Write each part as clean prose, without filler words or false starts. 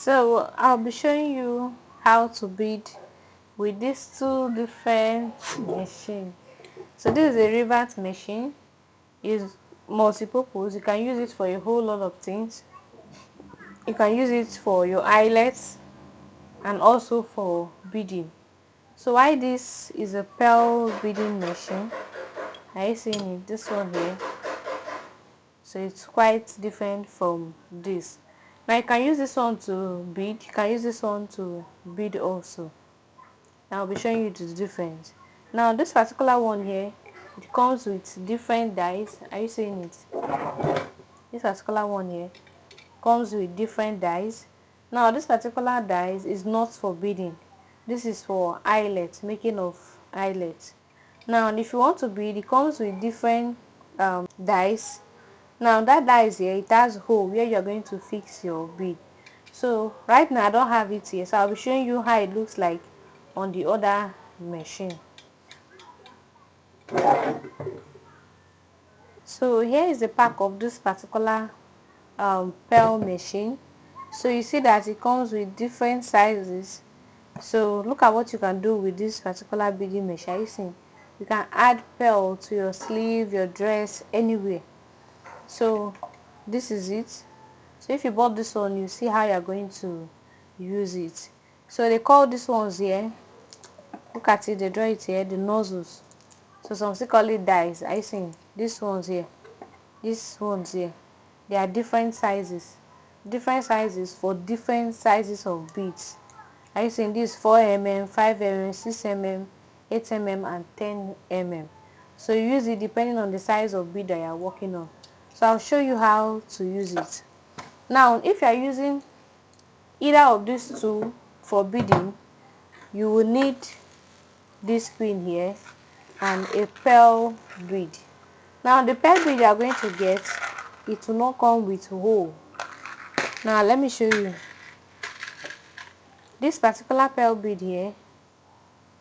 So I'll be showing you how to bead with these two different machines. So this is a Rivet machine. It's multi-purpose. You can use it for a whole lot of things. You can use it for your eyelets and also for beading. So why this is a pearl beading machine? Are you seeing it? This one here. So it's quite different from this. Now you can use this one to bead. You can use this one to bead also. I'll be showing you the difference. Now this particular one here, it comes with different dies. Are you seeing it? This particular one here comes with different dies. Now this particular dies is not for beading. This is for eyelets, making of eyelets. Now if you want to bead, it comes with different dies. Now that dies here, it has a hole where you're going to fix your bead. So right now I don't have it here, so I'll be showing you how it looks like on the other machine. So here is the pack of this particular pearl machine. So you see that it comes with different sizes. So look at what you can do with this particular beading machine. You see, you can add pearl to your sleeve, your dress, anywhere. So this is it. So if you bought this one, you see how you're going to use it. So they call these ones here, look at it, they draw it here, the nozzles. So some still call it dies. Are you seeing these ones here? These ones here, they are different sizes for different sizes of beads. Are you seeing this? 4 mm, 5 mm, 6 mm, 8 mm, and 10 mm. So you use it depending on the size of bead that you are working on. So I'll show you how to use it. Now if you are using either of these two for beading, you will need this pin here and a pearl bead. Now the pearl bead you are going to get, it will not come with hole. Now let me show you. This particular pearl bead here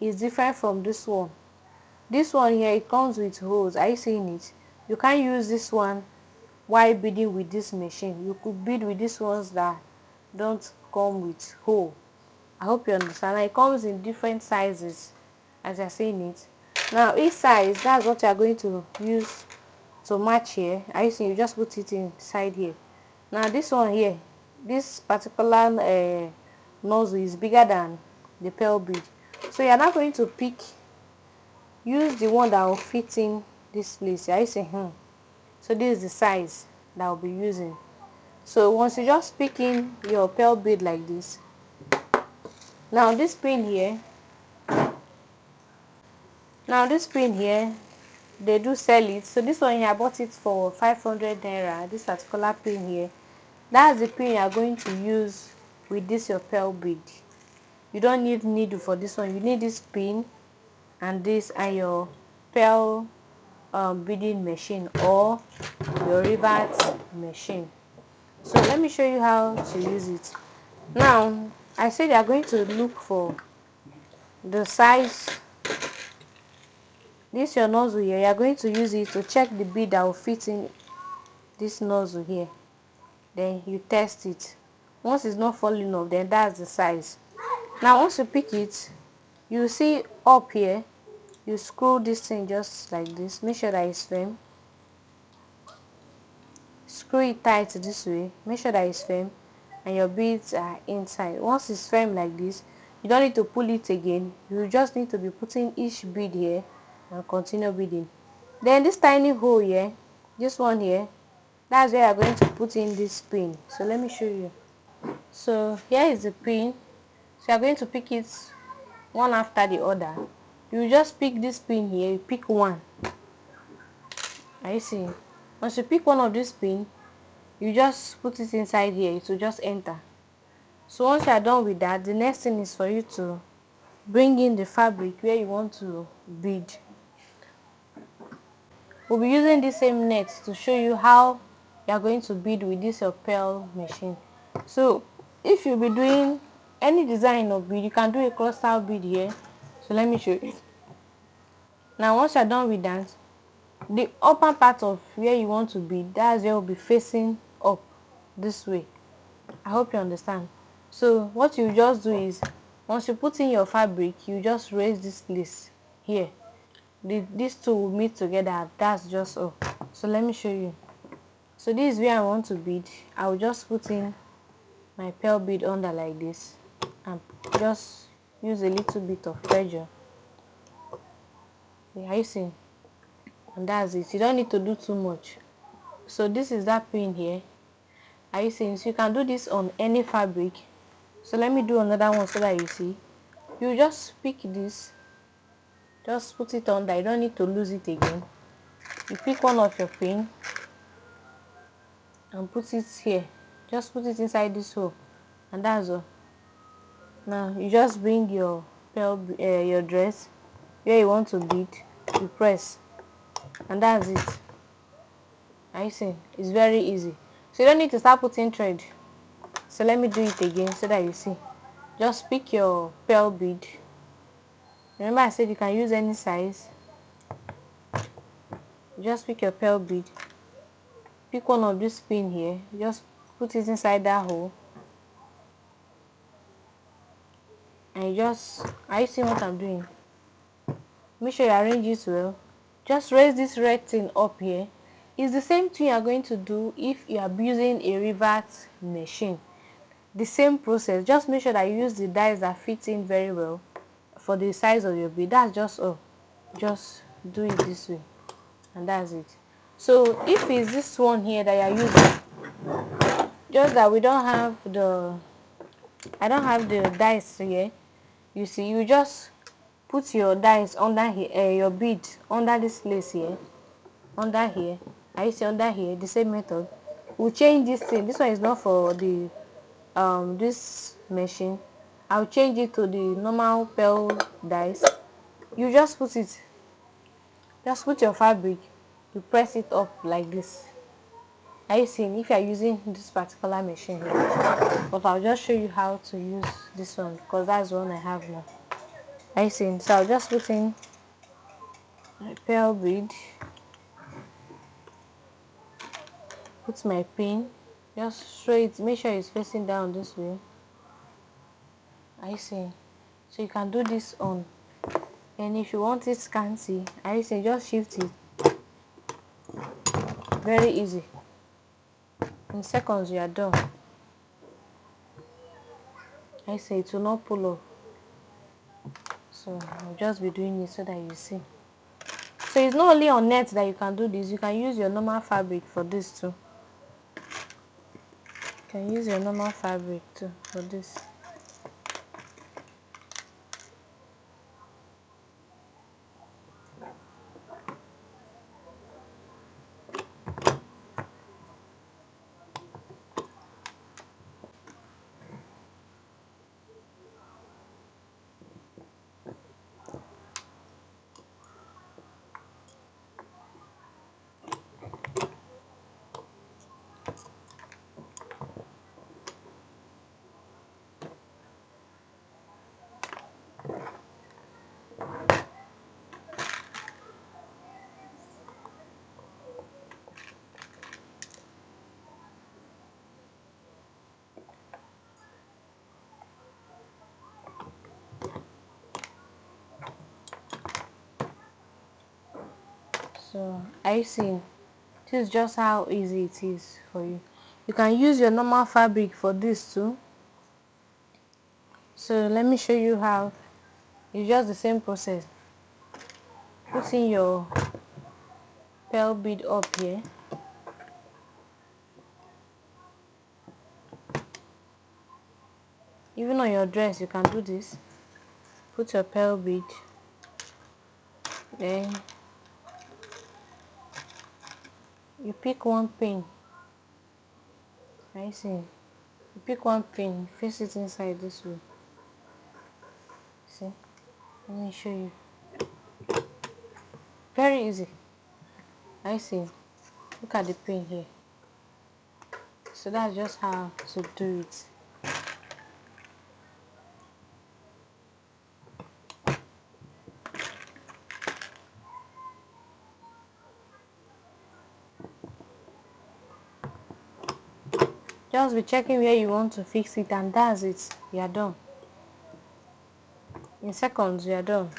is different from this one. This one here, it comes with holes. Are you seeing it? You can't use this one while beading with this machine. You could bead with these ones that don't come with hole. I hope you understand. Now it comes in different sizes as you're seeing it. Now each size, that's what you are going to use to match here. Are you seeing? You just put it inside here. Now this one here, this particular nozzle is bigger than the pearl bead. So you're not going to use the one that will fit in this place. Are you seeing? So this is the size that I'll be using. So once you just pick in your pearl bead like this, now this pin here, they do sell it. So this one here, I bought it for 500 naira. This particular pin here, that's the pin you are going to use with this your pearl bead. You don't need needle for this one. You need this pin and this and your pearl beading machine or your Rivet machine. So let me show you how to use it. Now I said you are going to look for the size. This your nozzle here, you are going to use it to check the bead that will fit in this nozzle here. Then you test it. Once it's not falling off, then that's the size. Now once you pick it, you see up here, you screw this thing just like this. Make sure that it's firm. Screw it tight this way. Make sure that it's firm and your beads are inside. Once it's firm like this, you don't need to pull it again. You just need to be putting each bead here and continue beading. Then this tiny hole here, this one here, that's where you're going to put in this pin. So let me show you. So here is the pin. So you're going to pick it one after the other. You just pick this pin here, you pick one. Are you seeing? Once you pick one of this pin, you just put it inside here, it will just enter. So once you are done with that, the next thing is for you to bring in the fabric where you want to bead. We'll be using the same net to show you how you are going to bead with this your pearl machine. So if you'll be doing any design of bead, you can do a cluster bead here. So let me show you. Now once you're done with that, the upper part of where you want to bead, that's where you'll be facing up this way. I hope you understand. So what you just do is, once you put in your fabric, you just raise this place here. These two will meet together. That's just all. So let me show you. So this is where I want to bead. I will just put in my pearl bead under like this and just use a little bit of pressure. Yeah, you see? And that's it. You don't need to do too much. So this is that pin here. Are you seeing? So you can do this on any fabric. So let me do another one so that you see. You just pick this, just put it under. You don't need to lose it again. You pick one of your pin and put it here. Just put it inside this hole, and that's all. Now you just bring your your dress where you want to bead. You press, and that's it. I see. It's very easy. So you don't need to start putting thread. So let me do it again so that you see. Just pick your pearl bead. Remember I said you can use any size. Just pick your pearl bead. Pick one of this pin here. Just put it inside that hole. And you just, are you seeing what I'm doing? Make sure you arrange it well. Just raise this red thing up here. It's the same thing you are going to do if you are using a Rivet machine. The same process. Just make sure that you use the dies that fit in very well for the size of your bead. That's just all. Just do it this way, and that's it. So if it's this one here that you are using, just that we don't have the, I don't have the dies here. You see, you just put your dies under here, your bead under this place here, under here. I see under here, the same method. We'll change this thing. This one is not for the this machine. I'll change it to the normal pearl dies. You just put it, just put your fabric, you press it up like this. Are you seeing? If you are using this particular machine here, but I'll just show you how to use this one because that's the one I have now. Are you seeing? So I'll just put in my pearl bead, put my pin, just show it, make sure it's facing down this way. Are you seeing? So you can do this on, and if you want it scanty, are you seeing? Just shift it. Very easy. In seconds you are done. I say it will not pull up. So I'll just be doing it so that you see. So it's not only on net that you can do this. You can use your normal fabric for this too. You can use your normal fabric too for this. So I see. This is just how easy it is for you. You can use your normal fabric for this too. So let me show you how. It's just the same process. Put in your pearl bead up here. Even on your dress you can do this. Put your pearl bead, then you pick one pin. I see. You pick one pin, face it inside this way. See? Let me show you. Very easy. I see. Look at the pin here. So that's just how to do it. Just be checking where you want to fix it, and that's it. You are done. In seconds you are done.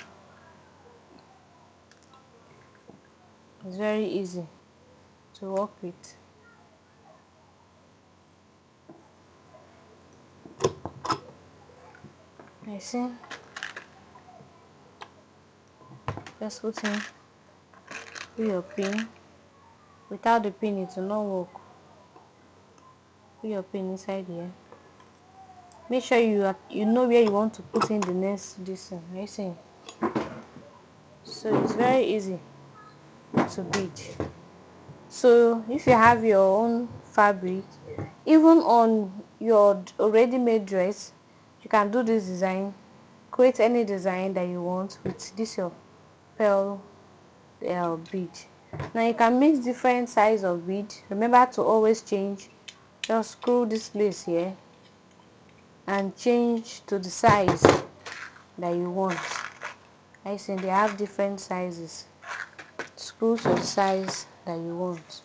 It's very easy to work with. I see. Just put your pin. Without the pin it will not work. Put your pin inside here. Make sure you know where you want to put in the next distance. I see. So it's very easy to bead. So if you have your own fabric, even on your already made dress, you can do this design. Create any design that you want with this your pearl bead. Now you can mix different size of bead. Remember to always change. Just screw this place here and change to the size that you want. I see they have different sizes. Screw to the size that you want.